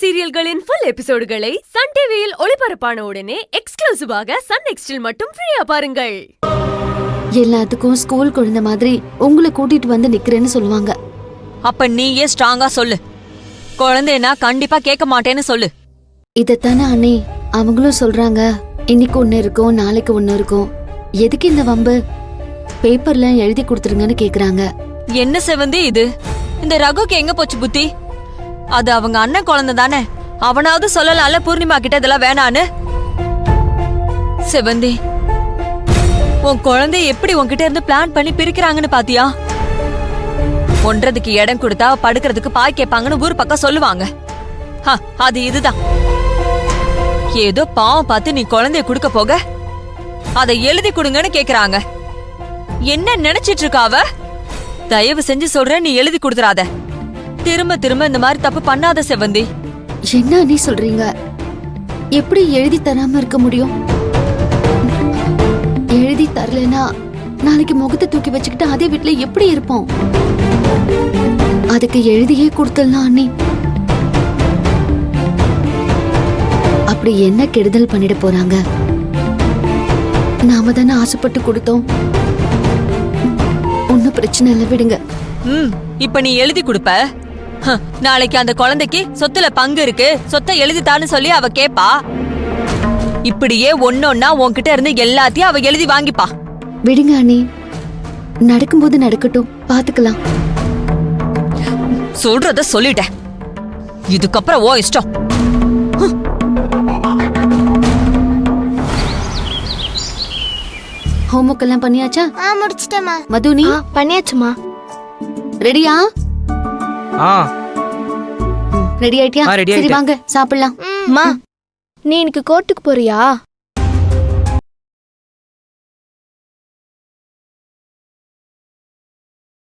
சீரியல்களின் full எபிசோடுகளை Sun டிவியில் ஒளிபரப்பான உடனே எக்ஸ்க்ளூசிவாக சன் நெக்ஸ்டில் மட்டும் ஃப்ரீயா பாருங்கள். எல்லாத்துக்கும் ஸ்கூல் குழந்தை மாதிரி உங்களை கூட்டிட்டு வந்து நிக்கிறேன்னு சொல்லுவாங்க. அப்ப நீயே ஸ்ட்ராங்கா சொல்லு. குழந்தைனா கண்டிப்பா கேட்க மாட்டேன்னு சொல்லு. இதத்தானே அண்ணே அவங்களும் சொல்றாங்க. இன்னைக்கு ஒண்ணு இருக்கும், நாளைக்கு ஒண்ணு இருக்கும். எதுக்கு இந்த வம்பு? பேப்பர்ல எழுதி கொடுத்துருங்கன்னு கேக்குறாங்க. என்ன செவந்தி இது? இந்த ரகுக்கு எங்க போச்சு புத்தி? அது அவங்க அண்ணன் குழந்தை தானே, அவனாவது சொல்லலாம்ல பூர்ணிமா கிட்ட இதெல்லாம் வேணான்னு. செவந்தி, உன் குழந்தைய எப்படி உன்கிட்ட இருந்து பிளான் பண்ணி பிரிக்கிறாங்கன்னு பாத்தியா? ஒன்றதுக்கு இடம் கொடுத்தா படுக்கிறதுக்கு பாய் கேட்பாங்கன்னு ஊர் பக்கம் சொல்லுவாங்க. அது இதுதான். ஏதோ பாவம் பார்த்து நீ குழந்தைய குடுக்க போக அதை எழுதி கொடுங்கன்னு கேக்குறாங்க. என்ன நினைச்சிட்டு இருக்காவ? தயவு செஞ்சு சொல்றேன், நீ எழுதி கொடுத்துறாத. திரும்ப திரும்ப இந்த மாதிரி தப்பு பண்ணாத செவந்தி. என்ன நீ சொல்றீங்க? எப்படி எழுதி தராம இருக்க முடியும்? எழுதி தரலனா நாளைக்கு முகத்தை தூக்கி வச்சுக்கிட்டு அதே வீட்டுல எப்படி இருப்போம்? அதுக்கு எழுதியே கொடுத்துடலாம் அண்ணி. அப்படி என்ன கெடுதல் பண்ணிட போறாங்க? நாம தானே ஆசைப்பட்டு கொடுத்தோம். ஒன்னும் பிரச்சனை இல்லை, விடுங்க. இப்ப நீ எழுதி கொடுப்ப. நாளைக்கு அந்த குழந்தைக்கு சொத்துல பங்கு இருக்கு, சொத்தை எழுதித்தான்னு சொல்லி அவ கேப்பா. இப்படியே ஒன்னொன்னா உன்கிட்ட இருந்து எல்லாத்தையும் அவ எழுதி வாங்கிப்பா. விடுங்க அண்ணி, நடக்கும்போது நடக்கட்டும், பாத்துக்கலாம். சொல்றத சொல்லிட்டேன், இதுக்கப்புறம் ஓ இஷ்டம். ஹோம்வொர்க் எல்லாம் பண்ணியாச்சா? முடிச்சிட்டேமா. மது நீ பண்ணியாச்சுமா. ரெடியா? ரெடி ஆயிட்டியா? ready சரி வாங்க சாப்பிடலாம். மா, நீ இன்னைக்கு கோர்ட்டுக்கு போறியா?